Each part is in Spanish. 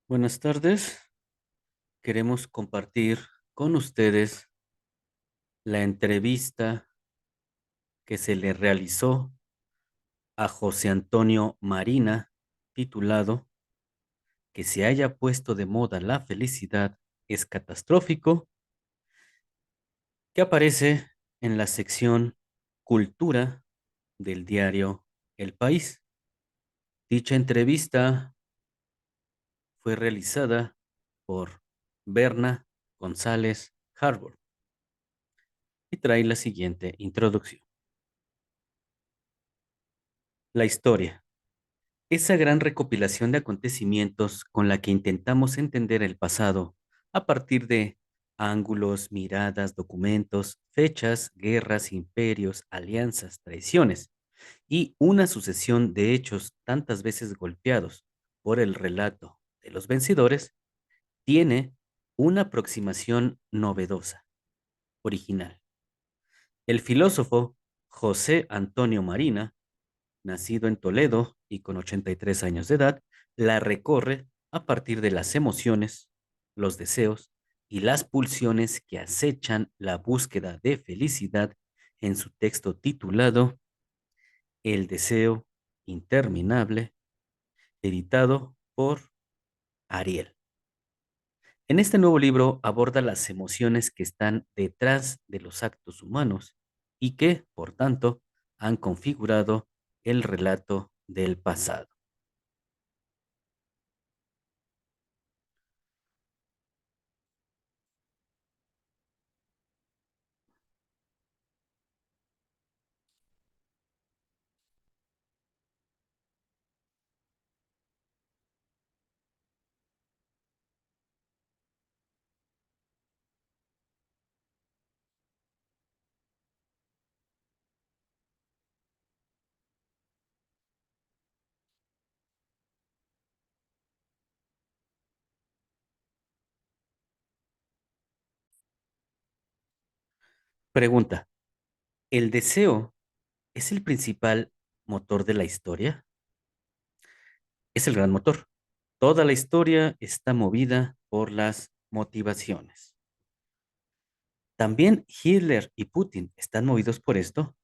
Buenas tardes. Queremos compartir con ustedes la entrevista que se le realizó a José Antonio Marina, titulado "Que se haya puesto de moda la felicidad es catastrófico", que aparece en la sección Cultura del diario El País. Dicha entrevista fue realizada por Berna González Harbour y trae la siguiente introducción. La historia. Esa gran recopilación de acontecimientos con la que intentamos entender el pasado a partir de ángulos, miradas, documentos, fechas, guerras, imperios, alianzas, traiciones y una sucesión de hechos tantas veces golpeados por el relato de los vencedores, tiene una aproximación novedosa, original. El filósofo José Antonio Marina, nacido en Toledo y con 83 años de edad, la recorre a partir de las emociones, los deseos y las pulsiones que acechan la búsqueda de felicidad en su texto titulado El deseo interminable, editado por Ariel. En este nuevo libro aborda las emociones que están detrás de los actos humanos y que, por tanto, han configurado el relato del pasado. Pregunta: ¿el deseo es el principal motor de la historia? Es el gran motor. Toda la historia está movida por las motivaciones. ¿También Hitler y Putin están movidos por esto?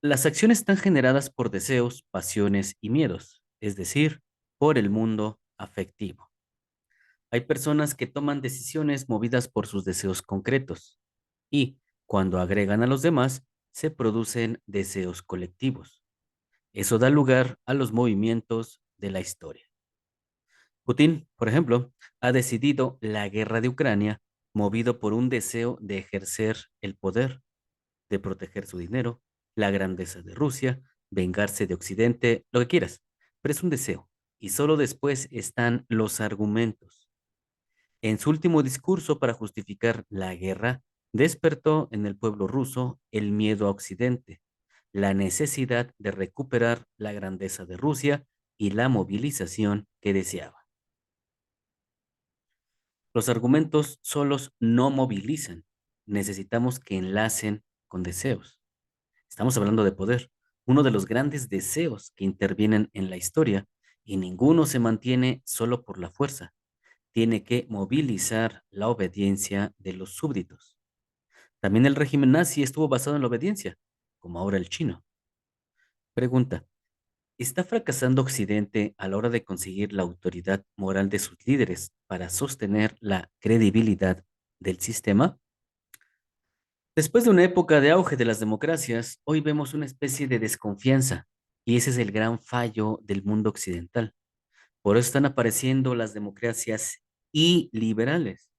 Las acciones están generadas por deseos, pasiones y miedos, es decir, por el mundo afectivo. Hay personas que toman decisiones movidas por sus deseos concretos y, cuando agregan a los demás, se producen deseos colectivos. Eso da lugar a los movimientos de la historia. Putin, por ejemplo, ha decidido la guerra de Ucrania movido por un deseo de ejercer el poder, de proteger su dinero, la grandeza de Rusia, vengarse de Occidente, lo que quieras. Pero es un deseo. Y solo después están los argumentos. En su último discurso para justificar la guerra, despertó en el pueblo ruso el miedo a Occidente, la necesidad de recuperar la grandeza de Rusia y la movilización que deseaba. Los argumentos solos no movilizan. Necesitamos que enlacen con deseos. Estamos hablando de poder, uno de los grandes deseos que intervienen en la historia, y ninguno se mantiene solo por la fuerza. Tiene que movilizar la obediencia de los súbditos. También el régimen nazi estuvo basado en la obediencia, como ahora el chino. Pregunta: ¿está fracasando Occidente a la hora de conseguir la autoridad moral de sus líderes para sostener la credibilidad del sistema? Después de una época de auge de las democracias, hoy vemos una especie de desconfianza, y ese es el gran fallo del mundo occidental. Por eso están apareciendo las democracias iliberales,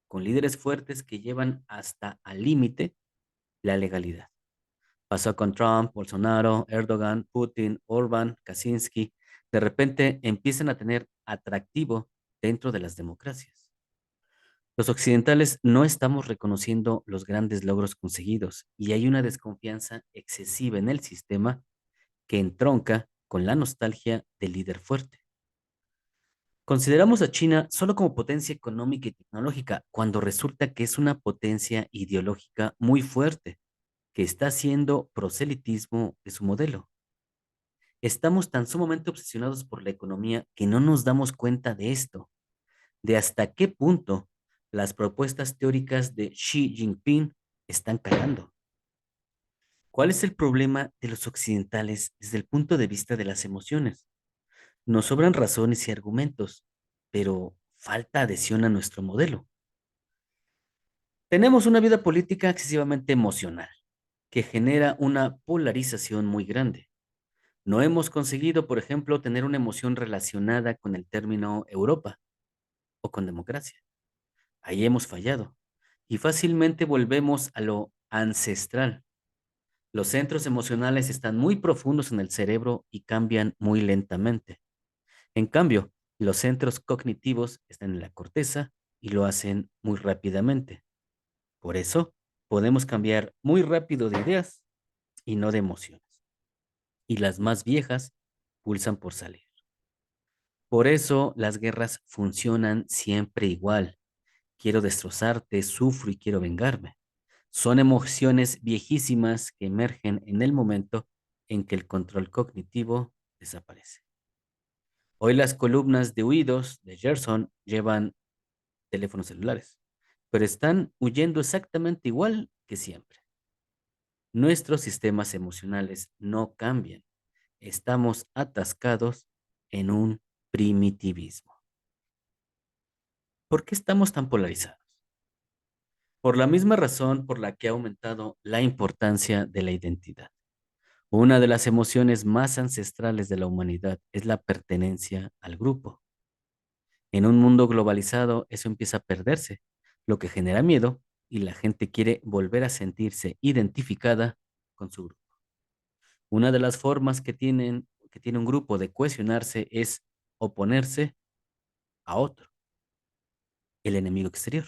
con líderes fuertes que llevan hasta al límite la legalidad. Pasó con Trump, Bolsonaro, Erdogan, Putin, Orbán, Kaczynski. De repente empiezan a tener atractivo dentro de las democracias. Los occidentales no estamos reconociendo los grandes logros conseguidos y hay una desconfianza excesiva en el sistema que entronca con la nostalgia del líder fuerte. Consideramos a China solo como potencia económica y tecnológica cuando resulta que es una potencia ideológica muy fuerte que está haciendo proselitismo de su modelo. Estamos tan sumamente obsesionados por la economía que no nos damos cuenta de esto. de hasta qué punto las propuestas teóricas de Xi Jinping están calando. ¿Cuál es el problema de los occidentales desde el punto de vista de las emociones? Nos sobran razones y argumentos, pero falta adhesión a nuestro modelo. Tenemos una vida política excesivamente emocional, que genera una polarización muy grande. No hemos conseguido, por ejemplo, tener una emoción relacionada con el término Europa o con democracia. Ahí hemos fallado. Y fácilmente volvemos a lo ancestral. Los centros emocionales están muy profundos en el cerebro y cambian muy lentamente. En cambio, los centros cognitivos están en la corteza y lo hacen muy rápidamente. Por eso, podemos cambiar muy rápido de ideas y no de emociones. Y las más viejas pulsan por salir. Por eso, las guerras funcionan siempre igual. Quiero destrozarte, sufro y quiero vengarme. Son emociones viejísimas que emergen en el momento en que el control cognitivo desaparece. Hoy las columnas de huidos de Gerson llevan teléfonos celulares, pero están huyendo exactamente igual que siempre. Nuestros sistemas emocionales no cambian. Estamos atascados en un primitivismo. ¿Por qué estamos tan polarizados? Por la misma razón por la que ha aumentado la importancia de la identidad. Una de las emociones más ancestrales de la humanidad es la pertenencia al grupo. En un mundo globalizado, eso empieza a perderse, lo que genera miedo y la gente quiere volver a sentirse identificada con su grupo. Una de las formas que tiene un grupo de cohesionarse es oponerse a otro, el enemigo exterior.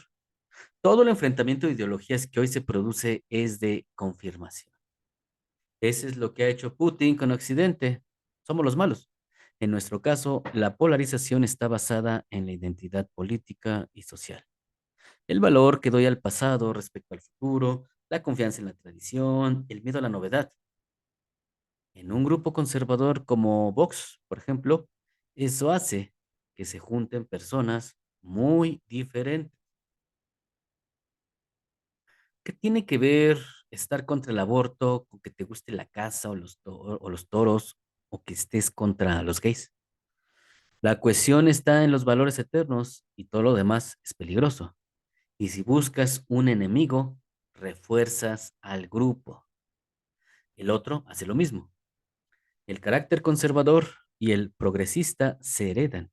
Todo el enfrentamiento de ideologías que hoy se produce es de confirmación. Ese es lo que ha hecho Putin con Occidente. Somos los malos. En nuestro caso, la polarización está basada en la identidad política y social. El valor que doy al pasado respecto al futuro, la confianza en la tradición, el miedo a la novedad. En un grupo conservador como Vox, por ejemplo, eso hace que se junten personas muy diferentes. ¿Qué tiene que ver estar contra el aborto con que te guste la caza o los toros o que estés contra los gays? La cuestión está en los valores eternos y todo lo demás es peligroso. Y si buscas un enemigo, refuerzas al grupo. El otro hace lo mismo. El carácter conservador y el progresista se heredan.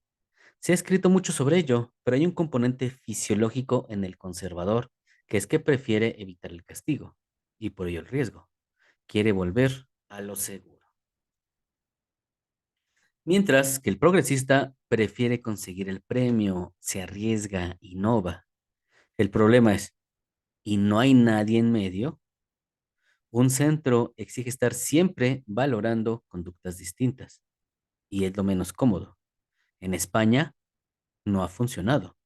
Se ha escrito mucho sobre ello, pero hay un componente fisiológico en el conservador, que es que prefiere evitar el castigo y por ello el riesgo. Quiere volver a lo seguro. Mientras que el progresista prefiere conseguir el premio, se arriesga, innova. El problema es, ¿y no hay nadie en medio? Un centro exige estar siempre valorando conductas distintas y es lo menos cómodo. En España no ha funcionado.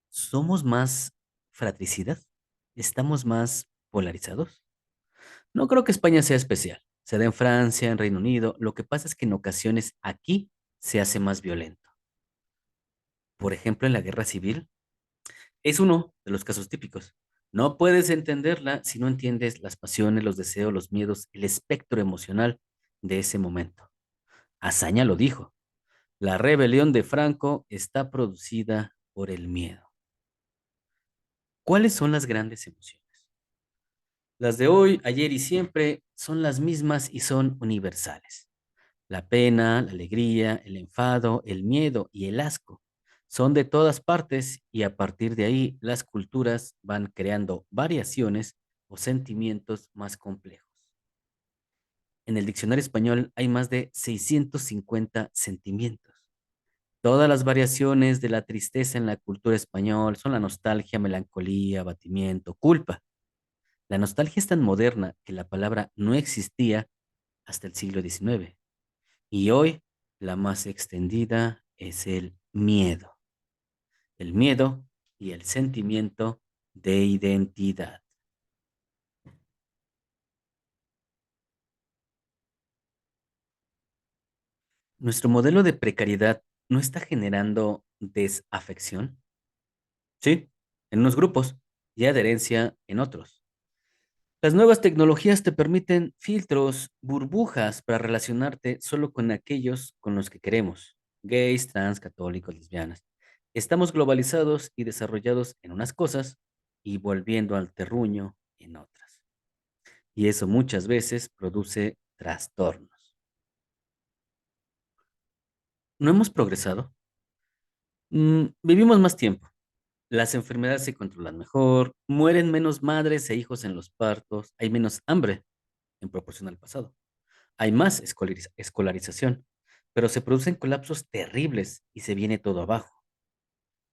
¿Somos más fratricidad? ¿Estamos más polarizados? No creo que España sea especial. Se da en Francia, en Reino Unido. Lo que pasa es que en ocasiones aquí se hace más violento. Por ejemplo, en la guerra civil es uno de los casos típicos. No puedes entenderla si no entiendes las pasiones, los deseos, los miedos, el espectro emocional de ese momento. Azaña lo dijo. La rebelión de Franco está producida por el miedo. ¿Cuáles son las grandes emociones? Las de hoy, ayer y siempre son las mismas y son universales. La pena, la alegría, el enfado, el miedo y el asco son de todas partes y a partir de ahí las culturas van creando variaciones o sentimientos más complejos. En el diccionario español hay más de 650 sentimientos. Todas las variaciones de la tristeza en la cultura española son la nostalgia, melancolía, abatimiento, culpa. La nostalgia es tan moderna que la palabra no existía hasta el siglo XIX. Y hoy la más extendida es el miedo y el sentimiento de identidad. Nuestro modelo de precariedad no está generando desafección, sí, en unos grupos y adherencia en otros. Las nuevas tecnologías te permiten filtros, burbujas para relacionarte solo con aquellos con los que queremos, gays, trans, católicos, lesbianas. Estamos globalizados y desarrollados en unas cosas y volviendo al terruño en otras. Y eso muchas veces produce trastornos. ¿No hemos progresado? Vivimos más tiempo. Las enfermedades se controlan mejor, mueren menos madres e hijos en los partos, hay menos hambre en proporción al pasado. Hay más escolarización, pero se producen colapsos terribles y se viene todo abajo.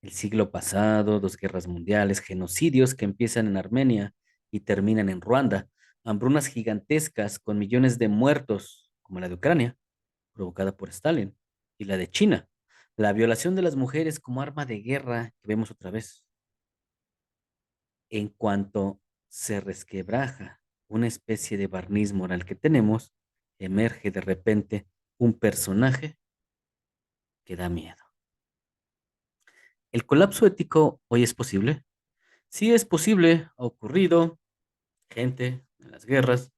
El siglo pasado, dos guerras mundiales, genocidios que empiezan en Armenia y terminan en Ruanda, hambrunas gigantescas con millones de muertos, como la de Ucrania, provocada por Stalin, y la de China, la violación de las mujeres como arma de guerra que vemos otra vez. En cuanto se resquebraja una especie de barniz moral que tenemos, emerge de repente un personaje que da miedo. ¿El colapso ético hoy es posible? Sí es posible, ha ocurrido, gente en las guerras,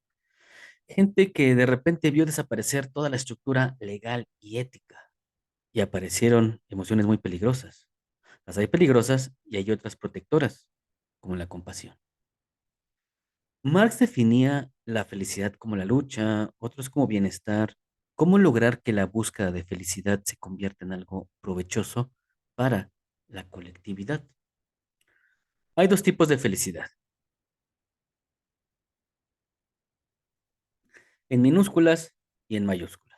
gente que de repente vio desaparecer toda la estructura legal y ética y aparecieron emociones muy peligrosas. Las hay peligrosas y hay otras protectoras, como la compasión. Marx definía la felicidad como la lucha, otros como bienestar. ¿Cómo lograr que la búsqueda de felicidad se convierta en algo provechoso para la colectividad? Hay dos tipos de felicidad, en minúsculas y en mayúsculas.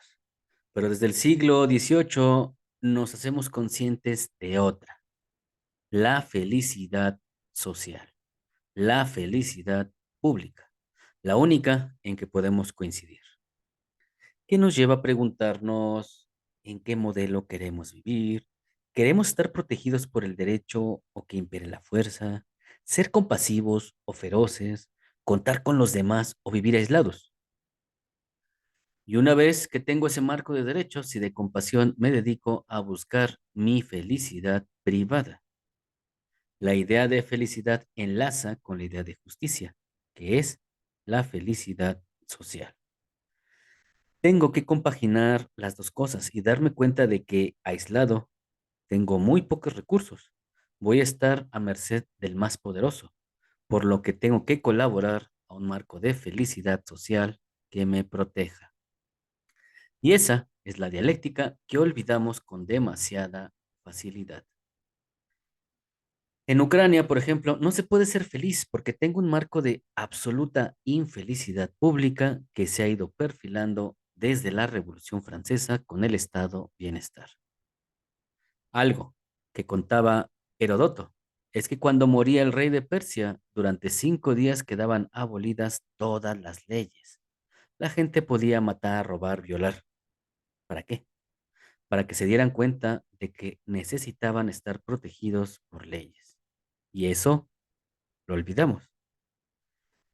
Pero desde el siglo XVIII nos hacemos conscientes de otra, la felicidad social, la felicidad pública, la única en que podemos coincidir. Que nos lleva a preguntarnos en qué modelo queremos vivir, queremos estar protegidos por el derecho o que impere la fuerza, ser compasivos o feroces, contar con los demás o vivir aislados. Y una vez que tengo ese marco de derechos y de compasión, me dedico a buscar mi felicidad privada. La idea de felicidad enlaza con la idea de justicia, que es la felicidad social. Tengo que compaginar las dos cosas y darme cuenta de que aislado tengo muy pocos recursos. Voy a estar a merced del más poderoso, por lo que tengo que colaborar a un marco de felicidad social que me proteja. Y esa es la dialéctica que olvidamos con demasiada facilidad. En Ucrania, por ejemplo, no se puede ser feliz porque tengo un marco de absoluta infelicidad pública que se ha ido perfilando desde la Revolución Francesa con el estado bienestar. Algo que contaba Herodoto es que cuando moría el rey de Persia, durante 5 días quedaban abolidas todas las leyes. La gente podía matar, robar, violar. ¿Para qué? Para que se dieran cuenta de que necesitaban estar protegidos por leyes. Y eso lo olvidamos.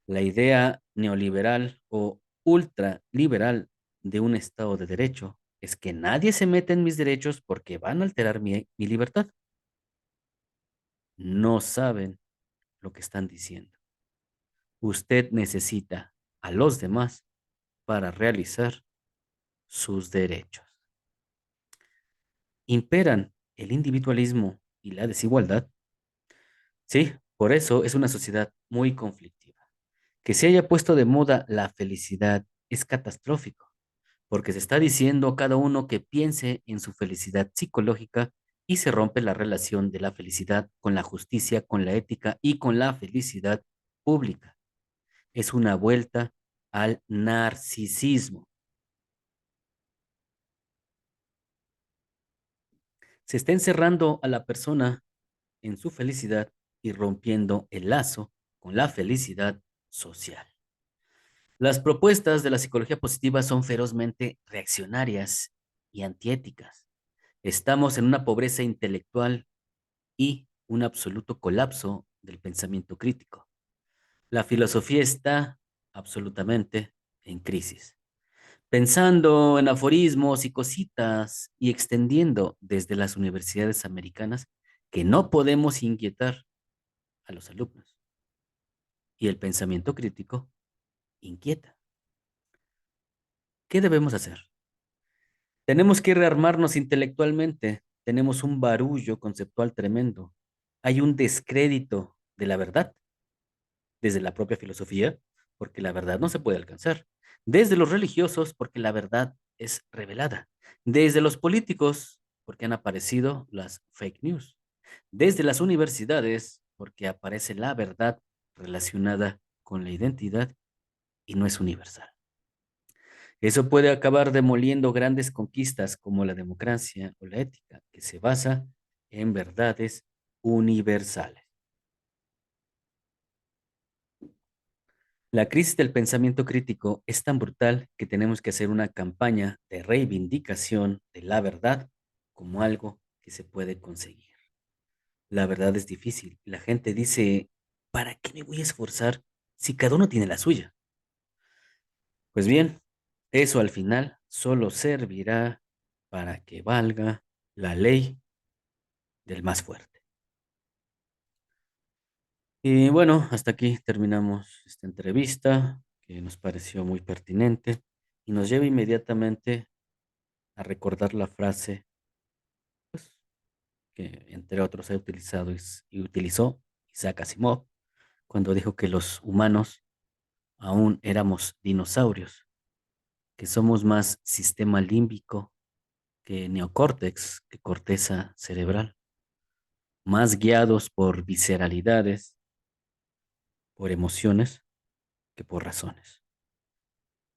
La idea neoliberal o ultraliberal de un Estado de Derecho es que nadie se mete en mis derechos porque van a alterar mi libertad. No saben lo que están diciendo. Usted necesita a los demás para realizar sus derechos. ¿Imperan el individualismo y la desigualdad? Sí, por eso es una sociedad muy conflictiva. Que se haya puesto de moda la felicidad es catastrófico, porque se está diciendo a cada uno que piense en su felicidad psicológica y se rompe la relación de la felicidad con la justicia, con la ética y con la felicidad pública. Es una vuelta al narcisismo. Se está encerrando a la persona en su felicidad y rompiendo el lazo con la felicidad social. Las propuestas de la psicología positiva son ferozmente reaccionarias y antiéticas. Estamos en una pobreza intelectual y un absoluto colapso del pensamiento crítico. La filosofía está absolutamente en crisis. pensando en aforismos y cositas y extendiendo desde las universidades americanas que no podemos inquietar a los alumnos. Y el pensamiento crítico inquieta. ¿Qué debemos hacer? Tenemos que rearmarnos intelectualmente. Tenemos un barullo conceptual tremendo. Hay un descrédito de la verdad desde la propia filosofía, porque la verdad no se puede alcanzar. Desde los religiosos, porque la verdad es revelada. Desde los políticos, porque han aparecido las fake news. Desde las universidades, porque aparece la verdad relacionada con la identidad y no es universal. Eso puede acabar demoliendo grandes conquistas como la democracia o la ética, que se basa en verdades universales. La crisis del pensamiento crítico es tan brutal que tenemos que hacer una campaña de reivindicación de la verdad como algo que se puede conseguir. La verdad es difícil. La gente dice, ¿para qué me voy a esforzar si cada uno tiene la suya? Pues bien, eso al final solo servirá para que valga la ley del más fuerte. Y bueno, hasta aquí terminamos esta entrevista que nos pareció muy pertinente y nos lleva inmediatamente a recordar la frase que entre otros ha utilizado y utilizó Isaac Asimov cuando dijo que los humanos aún éramos dinosaurios, que somos más sistema límbico que neocórtex, que corteza cerebral, más guiados por visceralidades, por emociones, que por razones.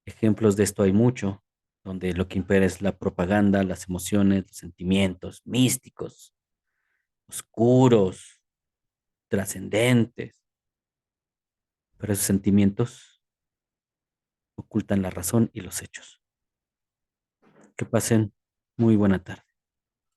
Ejemplos de esto hay mucho, donde lo que impera es la propaganda, las emociones, los sentimientos místicos, oscuros, trascendentes, pero esos sentimientos ocultan la razón y los hechos. Que pasen muy buena tarde.